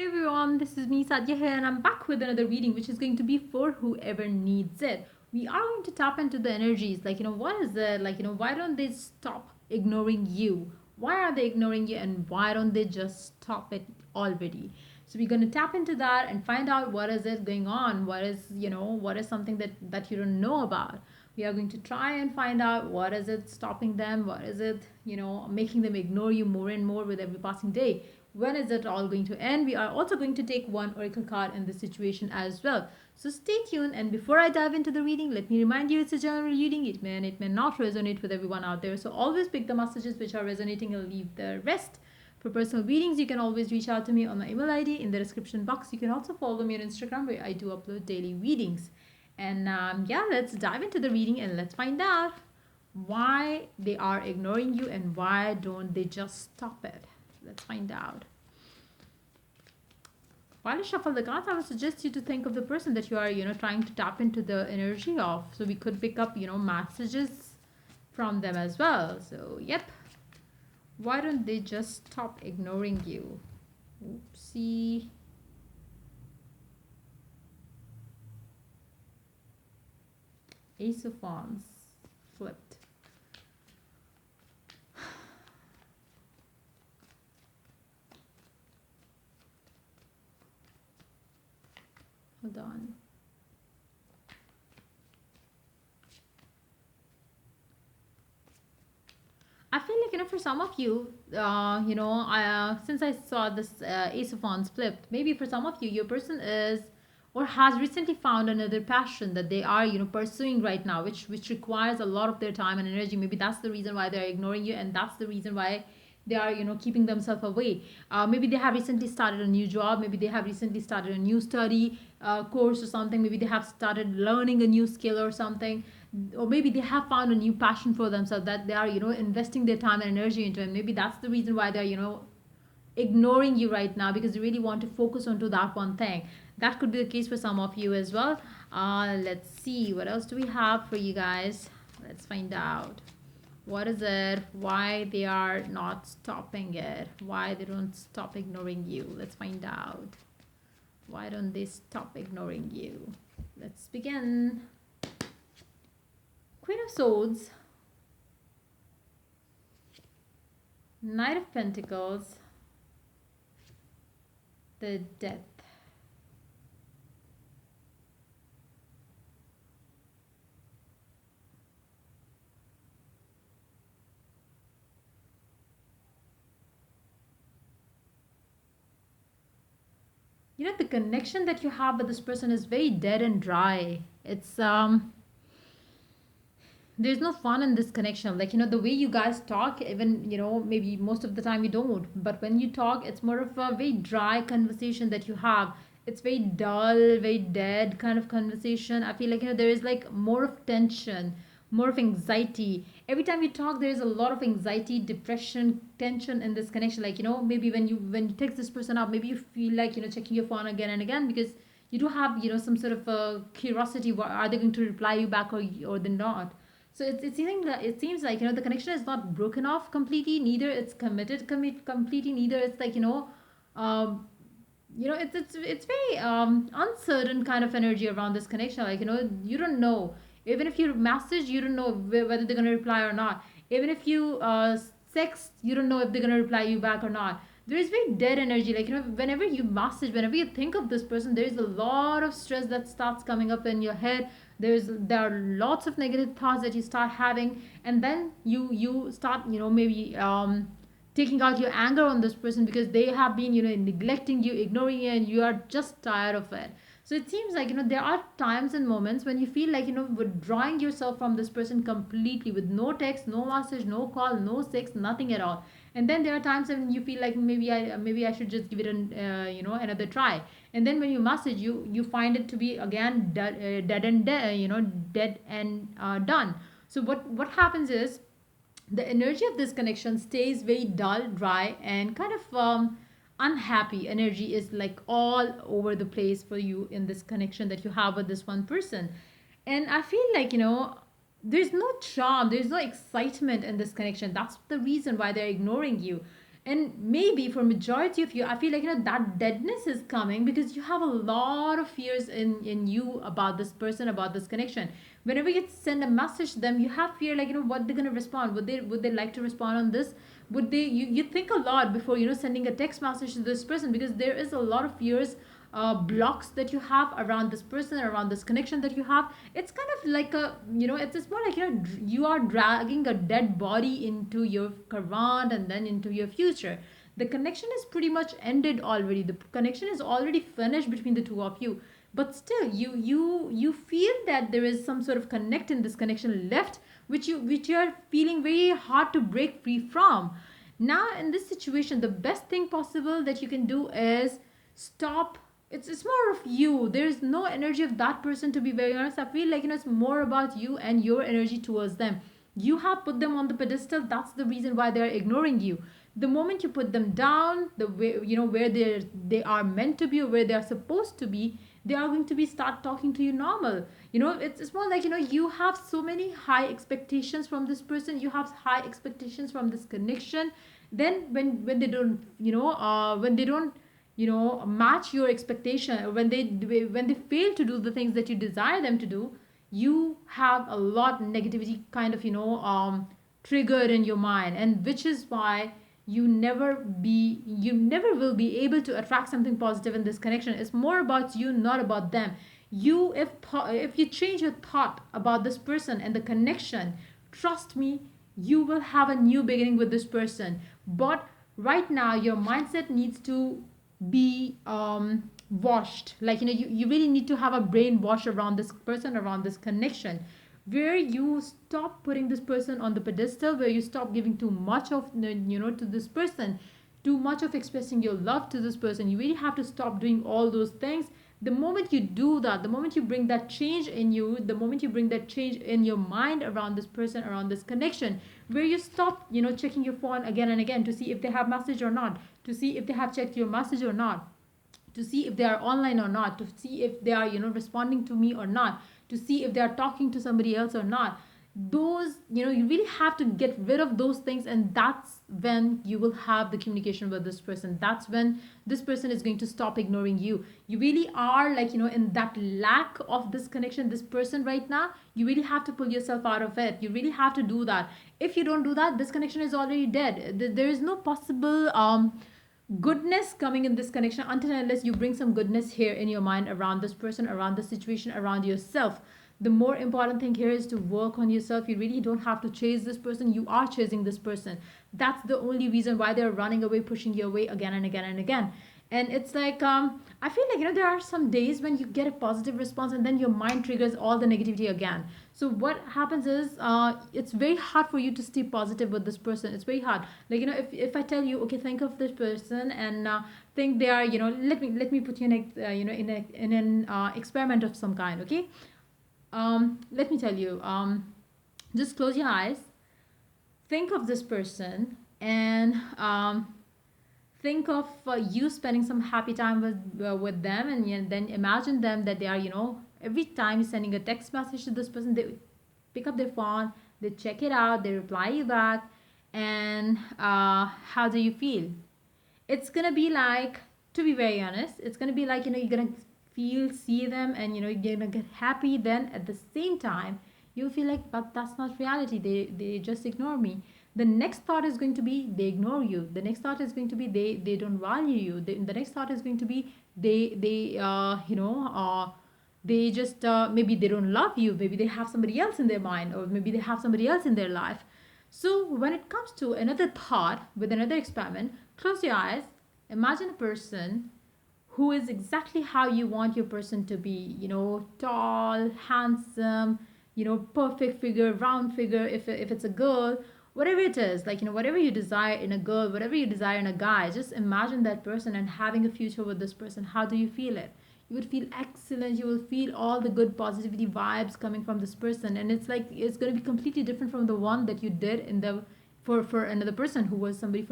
everyone, this is me Satya here, and I'm back with another reading which is going to be for whoever needs it. We are going to tap into the energies like, what is it? Like, why don't they stop ignoring you? Why are they ignoring you, and why don't they just stop it already? So we're going to tap into that and find out what is it going on, what is something that you don't know about. We are going to try and find out what is it stopping them, what is it, making them ignore you more and more with every passing day. When is it all going to end? We are also going to take one oracle card in this situation as well. So stay tuned, and before I dive into the reading, let me remind you it's a general reading. It may and it may not resonate with everyone out there. So always pick the messages which are resonating and leave the rest. For personal readings, you can always reach out to me on my email ID in the description box. You can also follow me on Instagram where I do upload daily readings. And yeah, let's dive into the reading and let's find out why they are ignoring you and why don't they just stop it. Let's find out. While I shuffle the cards, I would suggest you to think of the person that you are, trying to tap into the energy of. So we could pick up, messages from them as well. So, yep. Why don't they just stop ignoring you? Oopsie. Ace of Wands flipped. Hold on. I feel like, for some of you, since I saw this Ace of Wands flipped, maybe for some of you, your person is or has recently found another passion that they are, pursuing right now, which requires a lot of their time and energy. Maybe that's the reason why they're ignoring you, and that's the reason why they are, keeping themselves away. Maybe they have recently started a new job. Maybe they have recently started a new study course or something. Maybe they have started learning a new skill or something, or maybe they have found a new passion for themselves that they are, investing their time and energy into. And maybe that's the reason why they're, ignoring you right now, because you really want to focus onto that one thing. That could be the case for some of you as well. Let's see, what else do we have for you guys? Let's find out. What is it? Why they are not stopping it? Why they don't stop ignoring you? Let's find out. Why don't they stop ignoring you? Let's begin. Queen of Swords, Knight of Pentacles, the Death. The connection that you have with this person is very dead and dry. It's there's no fun in this connection. Like, the way you guys talk, even, maybe most of the time you don't, but when you talk, it's more of a very dry conversation that you have. It's very dull, very dead kind of conversation. I feel like, there is like more of tension, more of anxiety. Every time you talk, there is a lot of anxiety, depression, tension in this connection. Like, maybe when you text this person up, maybe you feel like, checking your phone again and again, because you do have, some sort of a curiosity. Are they going to reply you back, or they not? So it seems like, the connection is not broken off completely, neither it's committed completely, neither it's like, um, it's very uncertain kind of energy around this connection. Like, you don't know. Even if you message, you don't know whether they're gonna reply or not. Even if you text, you don't know if they're gonna reply you back or not. There is very dead energy. Like, whenever you message, whenever you think of this person, there is a lot of stress that starts coming up in your head. There are lots of negative thoughts that you start having, and then you start, maybe taking out your anger on this person because they have been, neglecting you, ignoring you, and you are just tired of it. So it seems like, there are times and moments when you feel like, withdrawing yourself from this person completely, with no text, no message, no call, no sex, nothing at all. And then there are times when you feel like maybe I should just give it another try. And then when you message, you find it to be again dead and dead and done. So what happens is, the energy of this connection stays very dull, dry, and kind of unhappy. Energy is like all over the place for you in this connection that you have with this one person. And I feel like, there's no charm, there's no excitement in this connection. That's the reason why they're ignoring you. And maybe for majority of you, I feel like, that deadness is coming because you have a lot of fears in you about this person, about this connection. Whenever you send a message to them, you have fear, like, what they're going to respond. Would they like to respond on this? Would they you think a lot before, sending a text message to this person, because there is a lot of fears, blocks that you have around this person, around this connection that you have. It's kind of like it's more like, you are dragging a dead body into your current and then into your future. The connection is pretty much ended already. The connection is already finished between the two of you, but still you feel that there is some sort of connect in this connection left, which you are feeling very hard to break free from. Now in this situation, the best thing possible that you can do is stop. It's more of you. There's no energy of that person, to be very honest. I feel like, it's more about you and your energy towards them. You have put them on the pedestal. That's the reason why they're ignoring you. The moment you put them down, the way, where they are meant to be, or where they are supposed to be, they are going to be start talking to you normal. It's more like, you have so many high expectations from this person. You have high expectations from this connection. Then when they don't, match your expectation, or when they fail to do the things that you desire them to do, you have a lot negativity kind of, triggered in your mind, and which is why you never will be able to attract something positive in this connection. It's more about you, not about them. If you change your thought about this person and the connection, trust me, you will have a new beginning with this person. But right now your mindset needs to be washed. Like, you really need to have a brain wash around this person, around this connection, where you stop putting this person on the pedestal, where you stop giving too much of, to this person, too much of expressing your love to this person. You really have to stop doing all those things. The moment you do that, the moment you bring that change in you, the moment you bring that change in your mind around this person, around this connection, where you stop, checking your phone again and again to see if they have message or not, to see if they have checked your message or not, to see if they are online or not, to see if they are, responding to me or not, to see if they are talking to somebody else or not. Those, you really have to get rid of those things, and that's when you will have the communication with this person. That's when this person is going to stop ignoring you. You really are, like, in that lack of this connection, this person right now. You really have to pull yourself out of it. You really have to do that. If you don't do that, this connection is already dead. There is no possible goodness coming in this connection until and unless you bring some goodness here in your mind around this person, around the situation, around yourself. The more important thing here is to work on yourself. You really don't have to chase this person. You are chasing this person. That's the only reason why they're running away, pushing you away again and again and again. And it's like, I feel like, there are some days when you get a positive response and then your mind triggers all the negativity again. So what happens is, it's very hard for you to stay positive with this person. It's very hard. Like, if I tell you, okay, think of this person, and think they are, let me put you in a, in an experiment of some kind. Okay. Let me tell you, just close your eyes, think of this person, and think of you spending some happy time with them, and, then imagine them that they are, every time you're sending a text message to this person, they pick up their phone, they check it out, they reply you back. And how do you feel? It's gonna be like, to be very honest, it's gonna be like, you're gonna see them, and, you're gonna get happy. Then at the same time, you feel like, but that's not reality. They just ignore me. The next thought is going to be, they ignore you. The next thought is going to be, they don't value you. The next thought is going to be, they just, maybe they don't love you. Maybe they have somebody else in their mind, or maybe they have somebody else in their life. So when it comes to another thought with another experiment, close your eyes, imagine a person who is exactly how you want your person to be, tall, handsome, perfect figure, round figure. If it's a girl, whatever it is, like, whatever you desire in a girl, whatever you desire in a guy, just imagine that person and having a future with this person. How do you feel it? You would feel excellent. You will feel all the good positivity vibes coming from this person, and it's like, it's going to be completely different from the one that you did in the for another person who was somebody.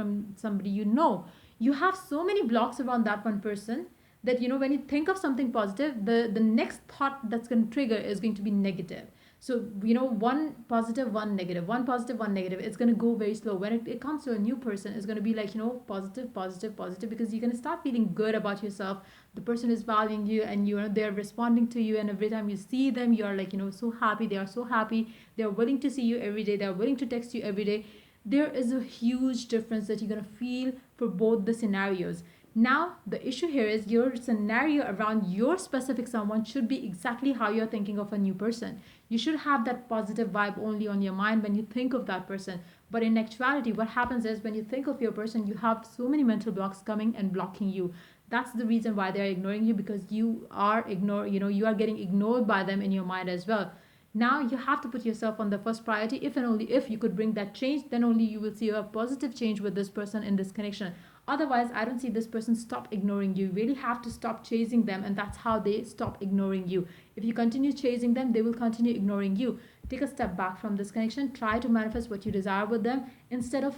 You have so many blocks around that one person, that, when you think of something positive, the next thought that's going to trigger is going to be negative. So, one positive, one negative, one positive, one negative. It's going to go very slow. When it comes to a new person, it's going to be like, positive, positive, positive, because you're going to start feeling good about yourself. The person is valuing you, and they're responding to you. And every time you see them, you are like, so happy. They are so happy. They're willing to see you every day. They're willing to text you every day. There is a huge difference that you're going to feel for both the scenarios. Now, the issue here is your scenario around your specific someone should be exactly how you're thinking of a new person. You should have that positive vibe only on your mind when you think of that person. But in actuality, what happens is when you think of your person, you have so many mental blocks coming and blocking you. That's the reason why they're ignoring you, because you are getting ignored by them in your mind as well. Now you have to put yourself on the first priority. If and only if you could bring that change, then only you will see a positive change with this person in this connection. Otherwise, I don't see this person stop ignoring you. You really have to stop chasing them, and that's how they stop ignoring you. If you continue chasing them, they will continue ignoring you. Take a step back from this connection. Try to manifest what you desire with them instead of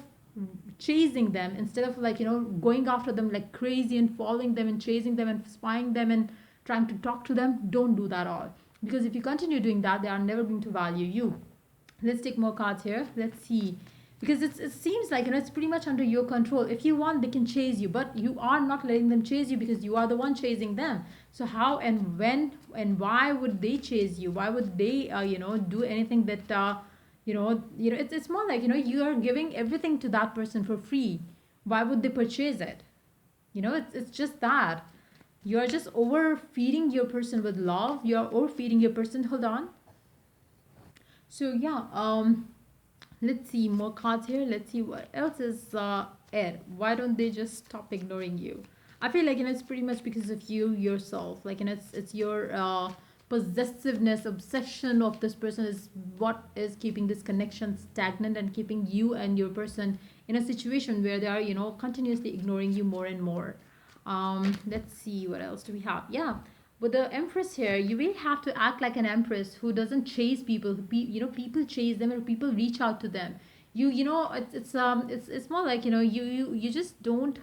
chasing them, instead of like going after them like crazy and following them and chasing them and spying them and trying to talk to them. Don't do that all, because if you continue doing that, they are never going to value you. Let's take more cards here. Let's see, because it seems like it's pretty much under your control. If you want, they can chase you, but you are not letting them chase you because you are the one chasing them. So how and when and why would they chase you? Why would they do anything that it's more like you are giving everything to that person for free. Why would they purchase it? It's just that you are just overfeeding your person with love. You are overfeeding your person. Hold on. So yeah, let's see more cards here. Let's see what else is air. Why don't they just stop ignoring you? I feel like it's pretty much because of you yourself. Like it's your possessiveness, obsession of this person is what is keeping this connection stagnant and keeping you and your person in a situation where they are continuously ignoring you more and more. Let's see what else do we have. Yeah, with the empress here, you really have to act like an empress who doesn't chase people. People chase them or people reach out to them. It's more like you just don't.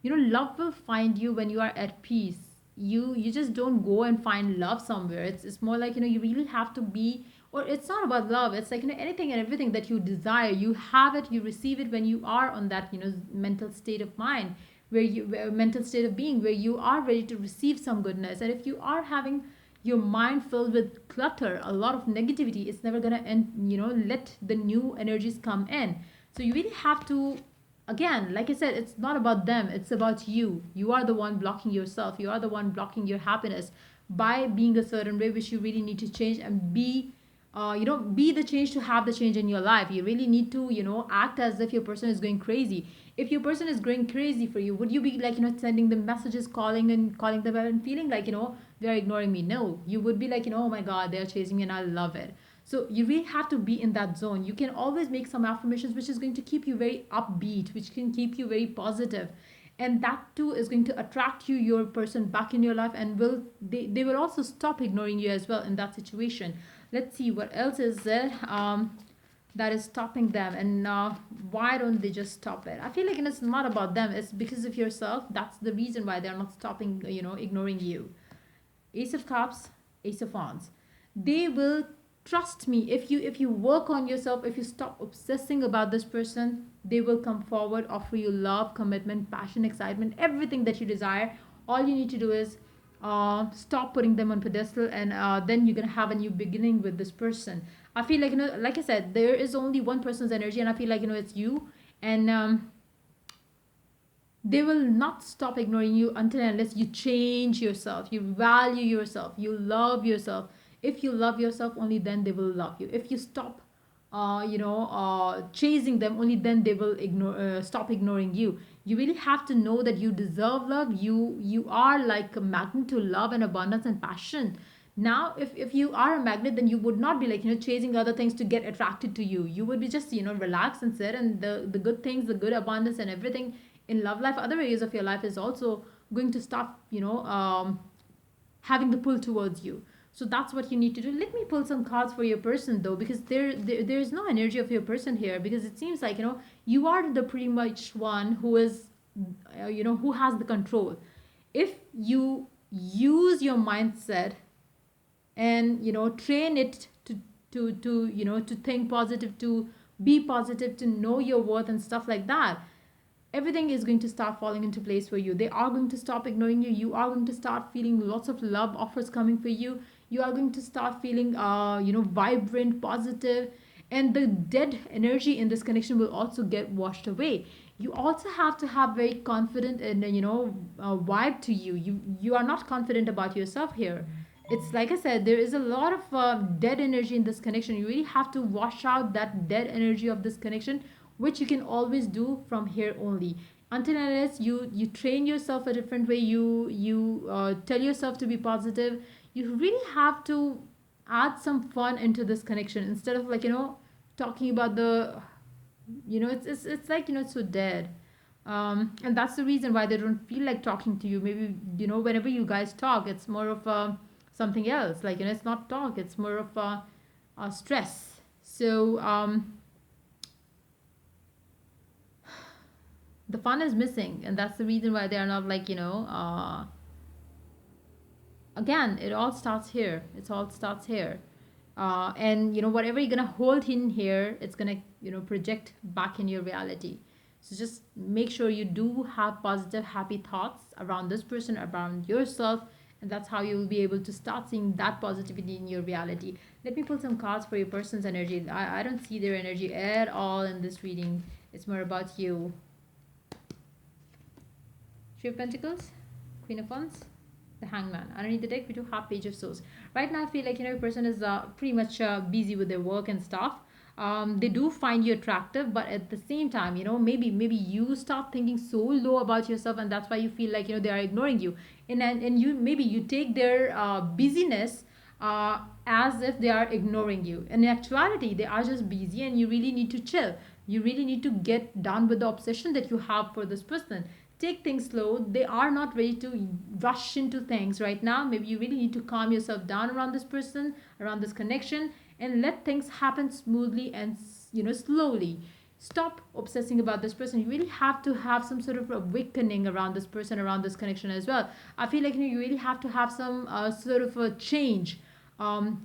Love will find you when you are at peace. You just don't go and find love somewhere. It's more like you really have to be. Or it's not about love. It's like anything and everything that you desire, you have it, you receive it when you are on that mental state of mind, mental state of being where you are ready to receive some goodness. And if you are having your mind filled with clutter, a lot of negativity, it's never gonna end. Let the new energies come in. So you really have to, again, like I said, it's not about them, it's about you. You are the one blocking yourself. You are the one blocking your happiness by being a certain way, which you really need to change and be the change to have the change in your life. You really need to act as if your person is going crazy. If your person is going crazy for you, would you be like sending them messages, calling them and feeling like they're ignoring me? No, you would be like oh my god, they're chasing me and I love it. So you really have to be in that zone. You can always make some affirmations which is going to keep you very upbeat, which can keep you very positive, and that too is going to attract your person back in your life, and they will also stop ignoring you as well in that situation. Let's see what else is there that is stopping them, and why don't they just stop it? I feel like it's not about them, it's because of yourself. That's the reason why they're not stopping ignoring you. Ace of Cups, Ace of Wands. They will, trust me, if you work on yourself, if you stop obsessing about this person, they will come forward, offer you love, commitment, passion, excitement, everything that you desire. All you need to do is stop putting them on pedestal, and then you're gonna have a new beginning with this person. I feel like like I said, there is only one person's energy, and I feel like it's you. And they will not stop ignoring you until and unless you change yourself, you value yourself, you love yourself. If you love yourself, only then they will love you. If you stop chasing them, only then they will stop ignoring you. You really have to know that you deserve love. You are like a magnet to love and abundance and passion. Now if you are a magnet, then you would not be like chasing other things to get attracted to you. You would be just relax and sit, and the good things, the good abundance and everything in love life, other areas of your life is also going to start having the pull towards you. So that's what you need to do. Let me pull some cards for your person though, because there's no energy of your person here, because it seems like you are the pretty much one who is who has the control. If you use your mindset and train it to think positive, to be positive, to know your worth and stuff like that, everything is going to start falling into place for you. They are going to stop ignoring you. You are going to start feeling lots of love offers coming for you. You are going to start feeling vibrant, positive, and the dead energy in this connection will also get washed away. You also have to have very confident and vibe to you. You are not confident about yourself here. It's like I said, there is a lot of dead energy in this connection. You really have to wash out that dead energy of this connection, which you can always do from here only. Until unless you train yourself a different way, you tell yourself to be positive. You really have to add some fun into this connection instead of talking about the it's like it's so dead. And that's the reason why they don't feel like talking to you. Maybe whenever you guys talk, it's more of something else. Like it's not talk, it's more of a stress. So the fun is missing, and that's the reason why they are not again, it all starts here. It all starts here. And whatever you're gonna hold in here, it's gonna project back in your reality. So just make sure you do have positive, happy thoughts around this person, around yourself, and that's how you will be able to start seeing that positivity in your reality. Let me pull some cards for your person's energy. I don't see their energy at all in this reading. It's more about you. Three of Pentacles, Queen of Wands, the Hangman. Underneath the deck, we do have Page of Swords. Right now, I feel like a person is pretty much busy with their work and stuff. They do find you attractive, but at the same time, maybe you start thinking so low about yourself, and that's why you feel like they are ignoring you. And you maybe you take their busyness as if they are ignoring you. In actuality, they are just busy, and you really need to chill. You really need to get done with the obsession that you have for this person. Take things slow. They are not ready to rush into things right now. Maybe you really need to calm yourself down around this person, around this connection, and let things happen smoothly and slowly. Stop obsessing about this person. You really have to have some sort of awakening around this person, around this connection as well. I feel like you really have to have some sort of a change.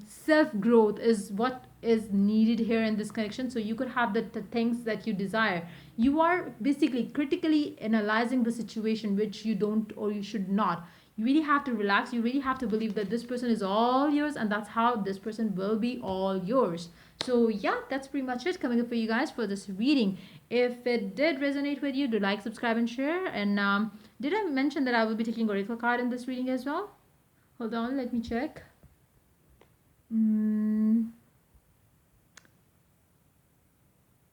Self growth is what is needed here in this connection, so you could have the things that you desire. You are basically critically analyzing the situation, which you don't or you should not. You really have to relax. You really have to believe that this person is all yours, and that's how this person will be all yours. So yeah, that's pretty much it coming up for you guys for this reading. If it did resonate with you, do like, subscribe, and share. And did I mention that I will be taking oracle card in this reading as well? Hold on, let me check.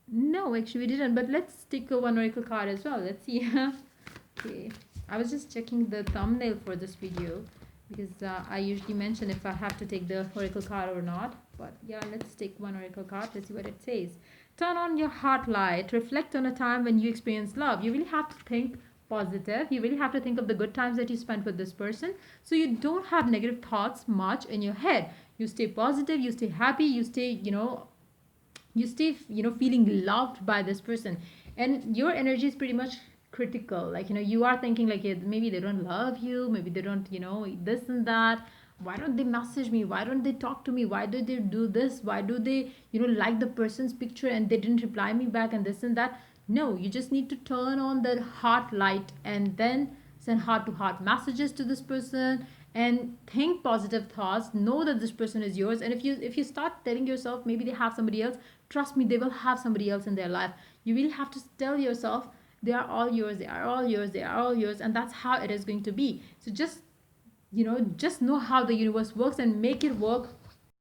No, actually we didn't, but let's take a one oracle card as well. Let's see. Okay, I was just checking the thumbnail for this video because I usually mention if I have to take the oracle card or not. But yeah, let's take one oracle card. Let's see what it says. Turn on your heart light. Reflect on a time when you experienced love. You really have to think positive. You really have to think of the good times that you spent with this person, so you don't have negative thoughts much in your head. You stay positive, you stay happy, you stay feeling loved by this person. And your energy is pretty much critical. Like you are thinking like maybe they don't love you, maybe they don't this and that. Why don't they message me? Why don't they talk to me? Why do they do this? Why do they like the person's picture and they didn't reply me back and this and that? No, you just need to turn on the heart light and then send heart to heart messages to this person and think positive thoughts. Know that this person is yours, and if you start telling yourself maybe they have somebody else, trust me, they will have somebody else in their life. You really have to tell yourself they are all yours, they are all yours, they are all yours, and that's how it is going to be. So just know how the universe works and make it work